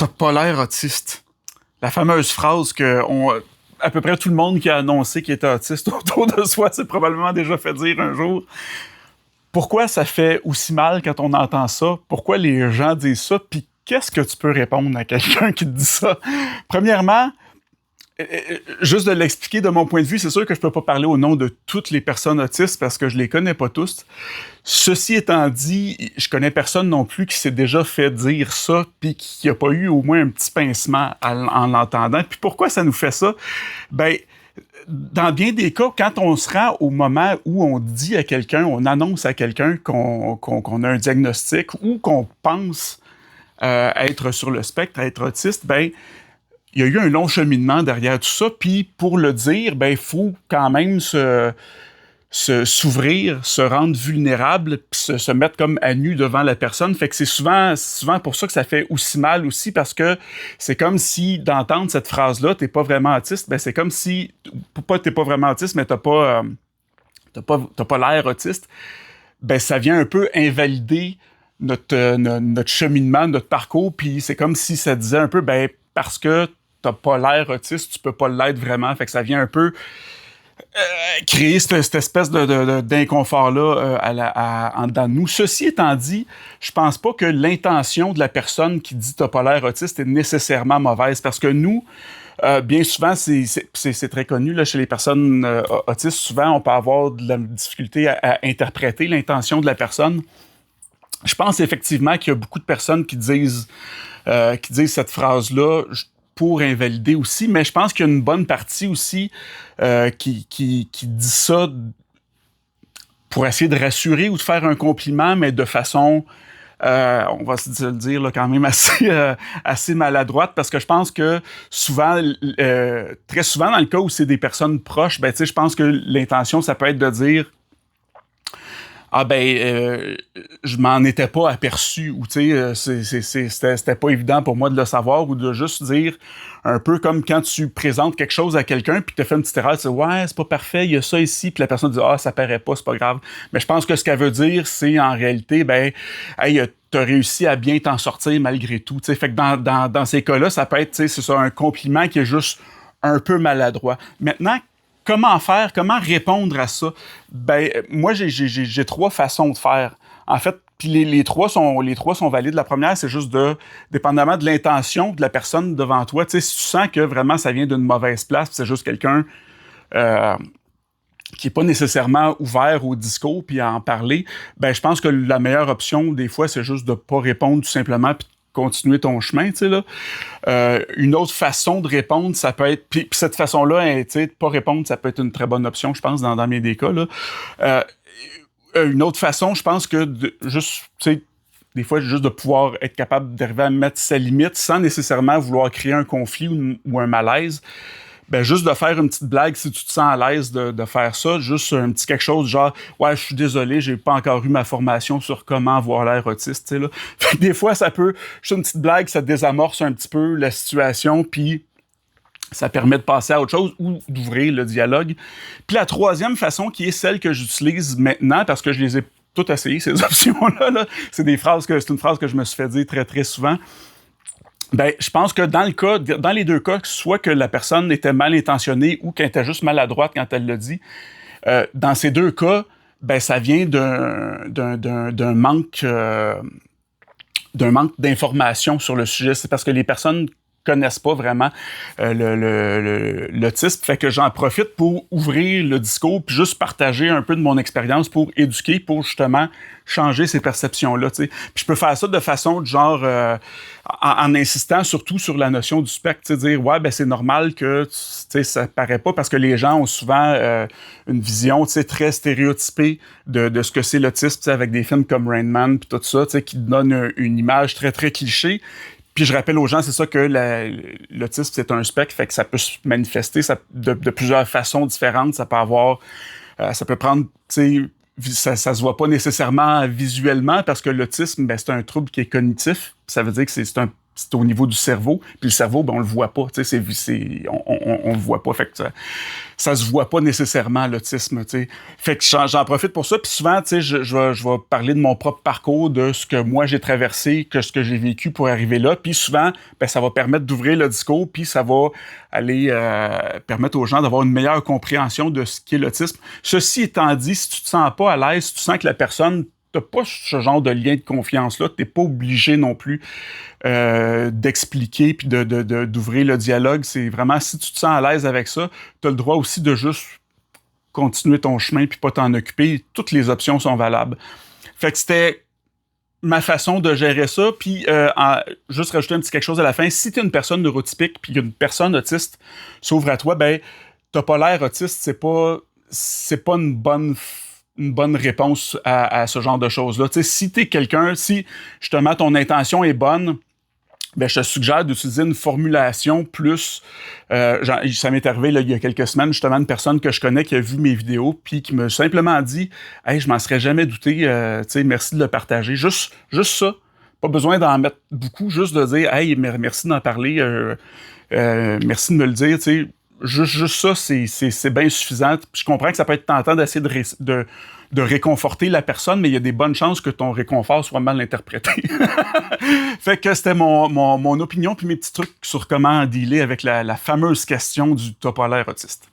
t'as pas l'air autiste. La fameuse phrase que à peu près tout le monde qui a annoncé qu'il était autiste autour de soi s'est probablement déjà fait dire un jour. Pourquoi ça fait aussi mal quand on entend ça? Pourquoi les gens disent ça? Puis qu'est-ce que tu peux répondre à quelqu'un qui te dit ça? Premièrement, juste de l'expliquer de mon point de vue, c'est sûr que je peux pas parler au nom de toutes les personnes autistes parce que je les connais pas tous. Ceci étant dit, je connais personne non plus qui s'est déjà fait dire ça puis qui a pas eu au moins un petit pincement en l'entendant. Puis pourquoi ça nous fait ça? Ben, dans bien des cas, quand on se rend au moment où on dit à quelqu'un, on annonce à quelqu'un qu'on a un diagnostic ou qu'on pense être sur le spectre, être autiste, ben il y a eu un long cheminement derrière tout ça, puis pour le dire, ben il faut quand même s'ouvrir, se rendre vulnérable, puis se mettre comme à nu devant la personne. Fait que c'est souvent pour ça que ça fait aussi mal aussi, parce que c'est comme si d'entendre cette phrase-là, t'es pas vraiment autiste, ben c'est comme si, pas t'es pas vraiment autiste, mais t'as pas l'air autiste, ben ça vient un peu invalider notre cheminement, notre parcours, puis c'est comme si ça disait un peu, ben parce que t'as pas l'air autiste, tu peux pas l'être vraiment. Fait que ça vient un peu créer cette espèce d'inconfort-là en dedans de nous. Ceci étant dit, je pense pas que l'intention de la personne qui dit t'as pas l'air autiste est nécessairement mauvaise, parce que nous, bien souvent, c'est très connu là, chez les personnes autistes, souvent on peut avoir de la difficulté à interpréter l'intention de la personne. Je pense effectivement qu'il y a beaucoup de personnes qui disent cette phrase-là pour invalider aussi, mais je pense qu'il y a une bonne partie aussi qui dit ça pour essayer de rassurer ou de faire un compliment, mais de façon, on va se le dire là, quand même assez maladroite, parce que je pense que souvent, très souvent dans le cas où c'est des personnes proches, ben tu sais, je pense que l'intention, ça peut être de dire je m'en étais pas aperçu, ou tu sais, c'était pas évident pour moi de le savoir, ou de juste dire, un peu comme quand tu présentes quelque chose à quelqu'un, puis tu as fait une petite erreur, tu dis, ouais, c'est pas parfait, il y a ça ici, puis la personne dit, ça paraît pas, c'est pas grave. Mais je pense que ce qu'elle veut dire, c'est en réalité, hey, t'as réussi à bien t'en sortir malgré tout, tu sais. Fait que dans ces cas-là, ça peut être, tu sais, c'est ça, un compliment qui est juste un peu maladroit. Maintenant, comment faire? Comment répondre à ça? Ben, moi, j'ai trois façons de faire. En fait, puis les trois sont valides. La première, c'est juste dépendamment de l'intention de la personne devant toi, tu sais, si tu sens que vraiment ça vient d'une mauvaise place, puis c'est juste quelqu'un qui est pas nécessairement ouvert au discours puis à en parler, ben, je pense que la meilleure option, des fois, c'est juste de pas répondre tout simplement, puis continuer ton chemin, tu sais, là. Une autre façon de répondre, ça peut être... Puis cette façon-là, tu sais, de pas répondre, ça peut être une très bonne option, je pense, dans bien des cas, là. Une autre façon, je pense que juste, tu sais, des fois, juste de pouvoir être capable d'arriver à mettre sa limite sans nécessairement vouloir créer un conflit ou un malaise. Ben, juste de faire une petite blague si tu te sens à l'aise de faire ça, juste un petit quelque chose genre « Ouais, je suis désolé, j'ai pas encore eu ma formation sur comment avoir l'air autiste. » Tu sais, là. Fait que des fois, ça peut... Juste une petite blague, ça désamorce un petit peu la situation, puis ça permet de passer à autre chose ou d'ouvrir le dialogue. Puis la troisième façon, qui est celle que j'utilise maintenant, parce que je les ai toutes essayées, ces options-là, là, c'est une phrase que je me suis fait dire très, très souvent. Ben, je pense que dans les deux cas, soit que la personne était mal intentionnée ou qu'elle était juste maladroite quand elle le dit, dans ces deux cas, ben, ça vient d'un manque d'informations sur le sujet. C'est parce que les personnes connaissent pas vraiment l'autisme. Fait que j'en profite pour ouvrir le discours puis juste partager un peu de mon expérience pour éduquer, pour justement changer ces perceptions-là, tu sais. Puis je peux faire ça de façon de genre en insistant surtout sur la notion du spectre, tu sais, dire ouais, ben c'est normal que tu sais ça paraît pas, parce que les gens ont souvent une vision, tu sais, très stéréotypée de ce que c'est l'autisme, tu sais, avec des films comme Rain Man puis tout ça, tu sais, qui donnent une image très très cliché. Puis je rappelle aux gens, c'est ça que l'autisme, c'est un spectre, fait que ça peut se manifester de plusieurs façons différentes. Ça peut avoir, ça peut prendre, tu sais, ça se voit pas nécessairement visuellement, parce que l'autisme, ben, c'est un trouble qui est cognitif. Ça veut dire que c'est c'est au niveau du cerveau. Puis le cerveau, ben, on le voit pas. Tu sais, on le voit pas. Fait que ça se voit pas nécessairement, l'autisme. Tu sais. Fait que j'en profite pour ça. Puis souvent, tu sais, je vais parler de mon propre parcours, de ce que moi j'ai traversé, ce que j'ai vécu pour arriver là. Puis souvent, ben, ça va permettre d'ouvrir le discours, puis ça va aller permettre aux gens d'avoir une meilleure compréhension de ce qu'est l'autisme. Ceci étant dit, si tu te sens pas à l'aise, si tu sens que la personne t'as pas ce genre de lien de confiance-là, t'es pas obligé non plus d'expliquer puis d'ouvrir le dialogue. C'est vraiment, si tu te sens à l'aise avec ça, t'as le droit aussi de juste continuer ton chemin puis pas t'en occuper. Toutes les options sont valables. Fait que c'était ma façon de gérer ça. Puis, juste rajouter un petit quelque chose à la fin. Si t'es une personne neurotypique puis qu'une personne autiste s'ouvre à toi, ben, t'as pas l'air autiste, c'est pas une bonne réponse à ce genre de choses-là. Tu sais, si t'es quelqu'un, si justement ton intention est bonne, ben, je te suggère d'utiliser une formulation plus... ça m'est arrivé là, il y a quelques semaines, justement, une personne que je connais qui a vu mes vidéos puis qui m'a simplement dit « Hey, je m'en serais jamais douté, tu sais, merci de le partager. » Juste ça. Pas besoin d'en mettre beaucoup, juste de dire « Hey, merci d'en parler, merci de me le dire. » Tu sais, juste ça, c'est bien suffisant. Puis je comprends que ça peut être tentant d'essayer de réconforter la personne, mais il y a des bonnes chances que ton réconfort soit mal interprété. Fait que c'était mon opinion puis mes petits trucs sur comment dealer avec la fameuse question du t'as pas l'air autiste.